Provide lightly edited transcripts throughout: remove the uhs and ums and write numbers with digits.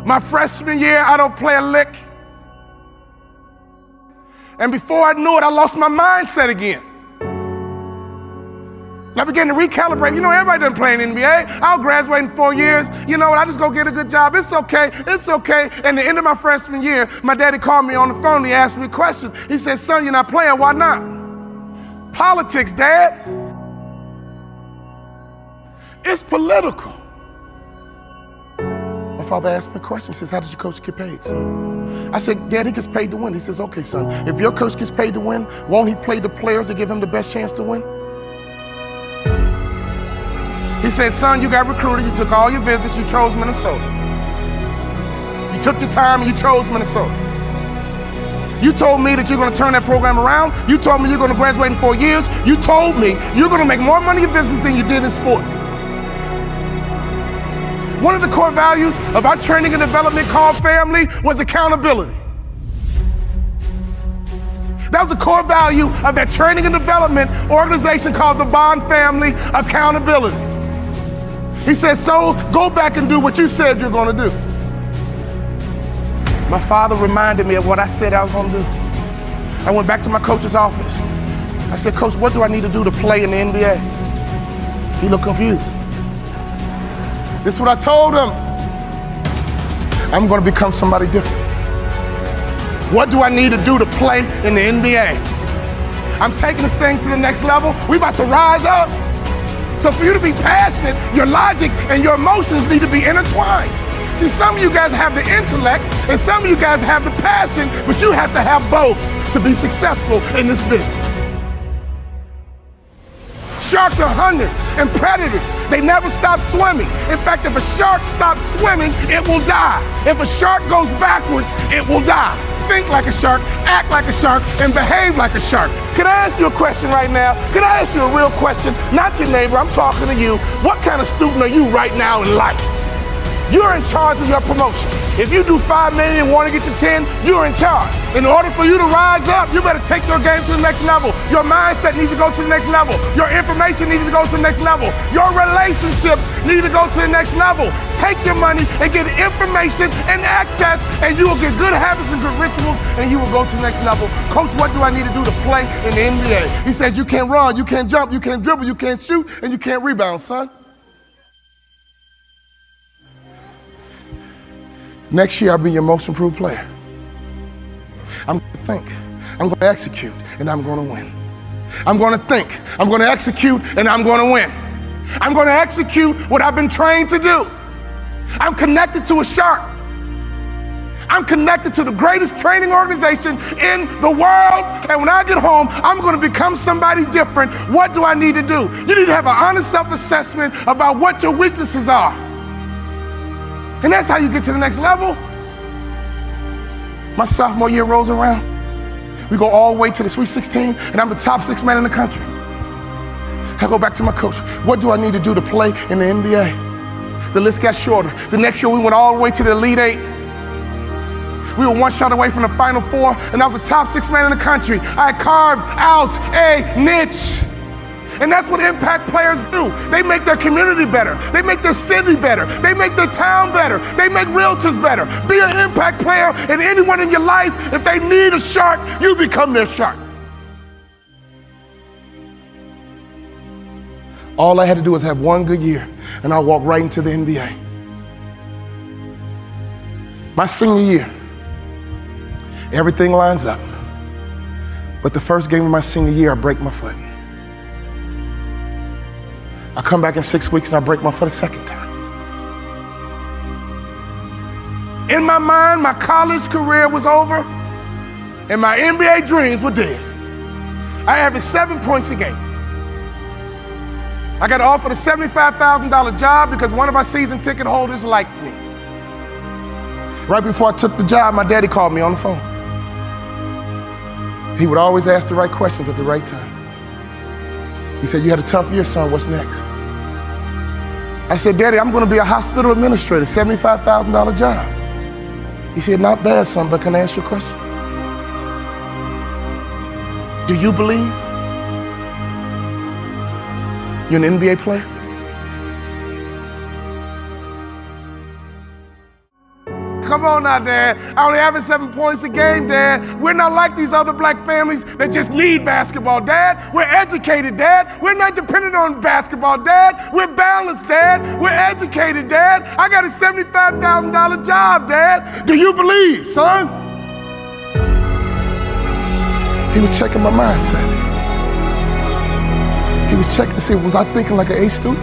My freshman year, I don't play a lick. And before I knew it, I lost my mindset again. And I began to recalibrate. You know, everybody doesn't play in the NBA. I'll graduate in 4 years. You know what, I just go get a good job. It's okay, it's okay. And at the end of my freshman year, my daddy called me on the phone. He asked me a question. He said, son, you're not playing, why not? Politics, Dad. It's political. My father asked me a question. He says, how did your coach get paid, son? I said, Dad, he gets paid to win. He says, okay, son, if your coach gets paid to win, won't he play the players to give him the best chance to win? He said, son, you got recruited, you took all your visits, you chose Minnesota. You took your time and you chose Minnesota. You told me that you're gonna turn that program around. You told me you're gonna graduate in 4 years. You told me you're gonna make more money in business than you did in sports. One of the core values of our training and development called family was accountability. That was a core value of that training and development organization called the Bond Family, accountability. He said, so go back and do what you said you're gonna do. My father reminded me of what I said I was gonna do. I went back to my coach's office. I said, Coach, what do I need to do to play in the NBA? He looked confused. This is what I told him. I'm gonna become somebody different. What do I need to do to play in the NBA? I'm taking this thing to the next level. We about to rise up. So for you to be passionate, your logic and your emotions need to be intertwined. See, some of you guys have the intellect and some of you guys have the passion, but you have to have both to be successful in this business. Sharks are hunters and predators. They never stop swimming. In fact, if a shark stops swimming, it will die. If a shark goes backwards, it will die. Think like a shark, act like a shark, and behave like a shark. Can I ask you a question right now? Can I ask you a real question? Not your neighbor, I'm talking to you. What kind of student are you right now in life? You're in charge of your promotion. If you do 5 million and want to get to 10, you're in charge. In order for you to rise up, you better take your game to the next level. Your mindset needs to go to the next level. Your information needs to go to the next level. Your relationships need to go to the next level. Take your money and get information and access, and you will get good habits and good rituals, and you will go to the next level. Coach, what do I need to do to play in the NBA? He says, you can't run, you can't jump, you can't dribble, you can't shoot, and you can't rebound, son. Next year, I'll be your most improved player. I'm going to think, I'm going to execute, and I'm going to win. I'm going to think, I'm going to execute, and I'm going to win. I'm going to execute what I've been trained to do. I'm connected to a shark. I'm connected to the greatest training organization in the world, and when I get home, I'm going to become somebody different. What do I need to do? You need to have an honest self-assessment about what your weaknesses are. And that's how you get to the next level. My sophomore year rolls around. We go all the way to the Sweet 16, and I'm the top 6 man in the country. I go back to my coach. What do I need to do to play in the NBA? The list got shorter. The next year, we went all the way to the Elite 8. We were 1 shot away from the Final 4, and I was the top 6 man in the country. I carved out a niche. And that's what impact players do. They make their community better. They make their city better. They make their town better. They make realtors better. Be an impact player, and anyone in your life, if they need a shark, you become their shark. All I had to do was have 1 good year, and I walked right into the NBA. My senior year, everything lines up. But the first game of my senior year, I break my foot. I come back in 6 weeks and I break my foot a second time. In my mind, my college career was over and my NBA dreams were dead. I averaged 7 points a game. I got offered a $75,000 job because one of our season ticket holders liked me. Right before I took the job, my daddy called me on the phone. He would always ask the right questions at the right time. He said, you had a tough year, son, what's next? I said, Daddy, I'm gonna be a hospital administrator, $75,000 job. He said, not bad, son, but can I ask you a question? Do you believe you're an NBA player? come on now, Dad. I only average 7 points a game, Dad. We're not like these other black families that just need basketball, Dad. We're educated, Dad. We're not dependent on basketball, Dad. We're balanced, Dad. We're educated, Dad. I got a $75,000 job, Dad. Do you believe, son? He was checking my mindset. He was checking to see, was I thinking like an A student?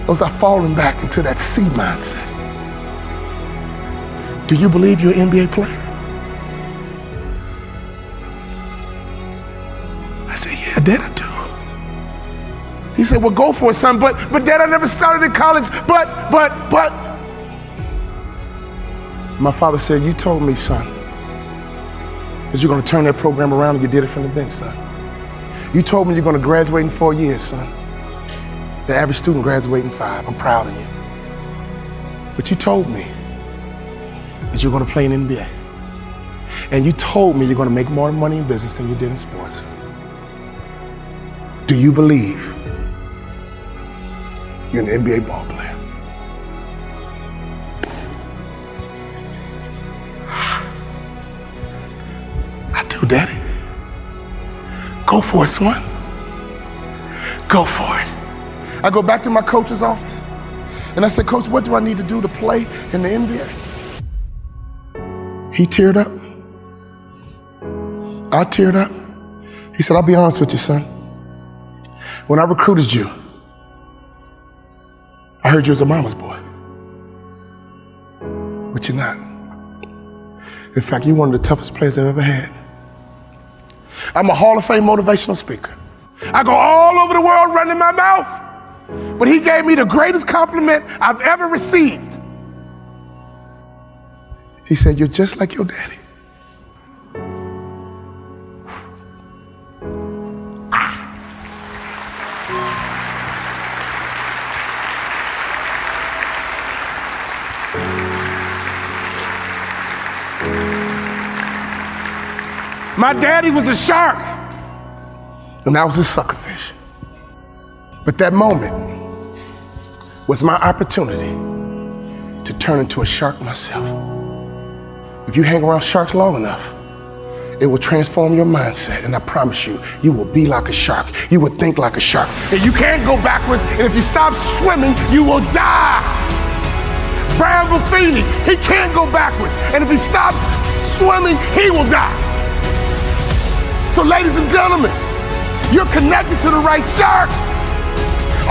Or was I falling back into that C mindset? Do you believe you're an NBA player? I said, yeah, Dad, I do. He said, well, go for it, son, but Dad, I never started in college, but. My father said, you told me, son, that you're gonna turn that program around, and you did it from the bench, son. You told me you're gonna graduate in 4 years, son. The average student graduates in 5. I'm proud of you. But you told me that you're gonna play in the NBA. And you told me you're gonna make more money in business than you did in sports. Do you believe you're an NBA ball player? I do, Daddy. Go for it, son. Go for it. I go back to my coach's office and I said, Coach, what do I need to do to play in the NBA? He teared up. I teared up. He said, I'll be honest with you, son. When I recruited you, I heard you was a mama's boy. But you're not. In fact, you're one of the toughest players I've ever had. I'm a Hall of Fame motivational speaker. I go all over the world running my mouth. But he gave me the greatest compliment I've ever received. He said, you're just like your daddy. My daddy was a shark, and I was a suckerfish. But that moment was my opportunity to turn into a shark myself. If you hang around sharks long enough, it will transform your mindset, and I promise you, you will be like a shark. You will think like a shark. And you can't go backwards, and if you stop swimming, you will die. Brian Buffini, he can't go backwards, and if he stops swimming, he will die. So ladies and gentlemen, you're connected to the right shark.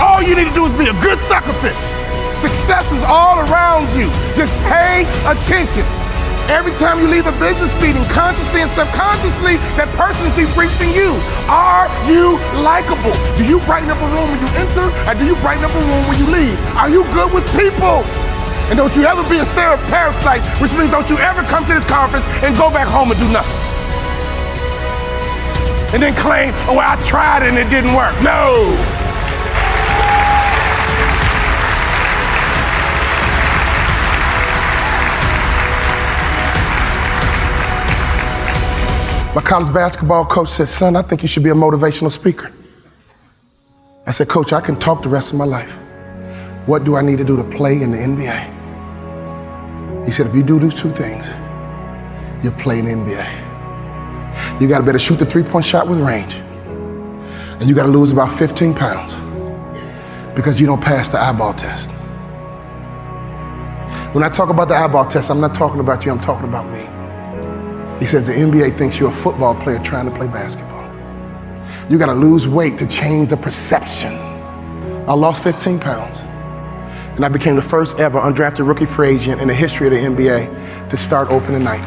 All you need to do is be a good suckerfish. Success is all around you. Just pay attention. Every time you leave a business meeting, consciously and subconsciously, that person is debriefing you. Are you likable? Do you brighten up a room when you enter, or do you brighten up a room when you leave? Are you good with people? And don't you ever be a Sarah parasite, which means don't you ever come to this conference and go back home and do nothing. And then claim, oh, I tried and it didn't work. No. My college basketball coach said, son, I think you should be a motivational speaker. I said, Coach, I can talk the rest of my life. What do I need to do to play in the NBA? He said, if you do these two things, you'll play in the NBA. You gotta better shoot the three-point shot with range. And you gotta lose about 15 pounds because you don't pass the eyeball test. When I talk about the eyeball test, I'm not talking about you, I'm talking about me. He says the NBA thinks you're a football player trying to play basketball. You gotta lose weight to change the perception. I lost 15 pounds, and I became the first ever undrafted rookie free agent in the history of the NBA to start opening night.